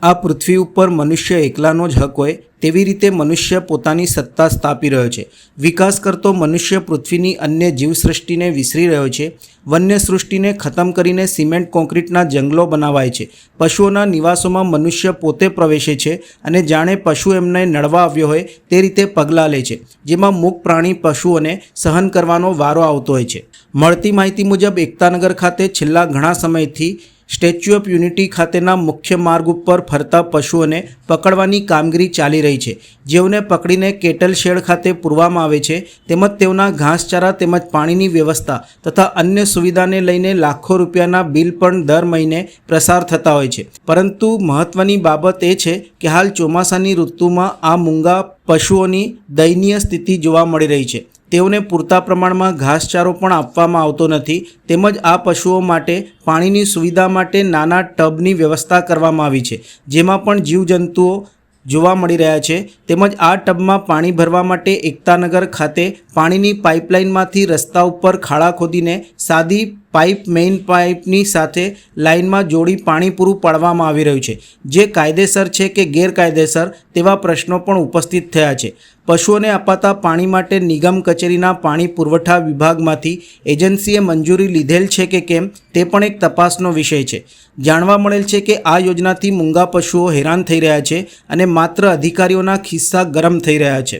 આ પૃથ્વી ઉપર મનુષ્ય એકલાનો જ હક હોય તેવી રીતે મનુષ્ય પોતાની સત્તા સ્થાપી રહ્યો છે। વિકાસ કરતો મનુષ્ય પૃથ્વીની અન્ય જીવસૃષ્ટિને વિસરી રહ્યો છે। વન્ય સૃષ્ટિને ખતમ કરીને સિમેન્ટ કોન્ક્રીટના જંગલો બનાવાય છે। પશુઓના નિવાસોમાં મનુષ્ય પોતે પ્રવેશે છે અને જાણે પશુ એમને નડવા આવ્યો હોય તે રીતે પગલાં લે છે, જેમાં મૂક પ્રાણી પશુઓને સહન કરવાનો વારો આવતો હોય છે। મળતી માહિતી મુજબ એકતાનગર ખાતે છેલ્લા ઘણા સમયથી સ્ટેચ્યુ ઓફ યુનિટી ખાતેના મુખ્ય માર્ગ ઉપર ફરતા પશુઓને પકડવાની કામગીરી ચાલી રહી છે, જેઓને પકડીને કેટલ શેડ ખાતે પૂરવામાં આવે છે, તેમજ તેઓના ઘાસચારા તેમજ પાણીની વ્યવસ્થા તથા અન્ય સુવિધાને લઈને લાખો રૂપિયાના બિલ પણ દર મહિને પ્રસાર થતા હોય છે। પરંતુ મહત્વની બાબત એ છે કે હાલ ચોમાસાની ઋતુમાં આ મૂંગા પશુઓની દયનીય સ્થિતિ જોવા મળી રહી છે। તેઓને પૂરતા પ્રમાણમાં ઘાસચારો પણ આપવામાં આવતો નથી, તેમજ આ પશુઓ માટે પાણીની સુવિધા માટે નાના ટબની વ્યવસ્થા કરવામાં આવી છે, જેમાં પણ જીવજંતુઓ જોવા મળી રહ્યા છે। તેમજ આ ટબમાં પાણી ભરવા માટે એકતાનગર ખાતે પાણીની પાઇપલાઇનમાંથી રસ્તા ઉપર ખાડા ખોદીને સાદી પાઇપ મેઇન પાઇપની સાથે લાઇનમાં જોડી પાણી પૂરું પાડવામાં આવી રહ્યું છે, જે કાયદેસર છે કે ગેરકાયદેસર તેવા પ્રશ્નો પણ ઉપસ્થિત થયા છે। પશુઓને અપાતા પાણી માટે નિગમ કચેરીના પાણી પુરવઠા વિભાગમાંથી એજન્સીએ મંજૂરી લીધેલ છે કે કેમ તે પણ એક તપાસનો વિષય છે। જાણવા મળેલ છે કે આ યોજનાથી મૂંગા પશુઓ હેરાન થઈ રહ્યા છે અને માત્ર અધિકારીઓના ખિસ્સા ગરમ થઈ રહ્યા છે।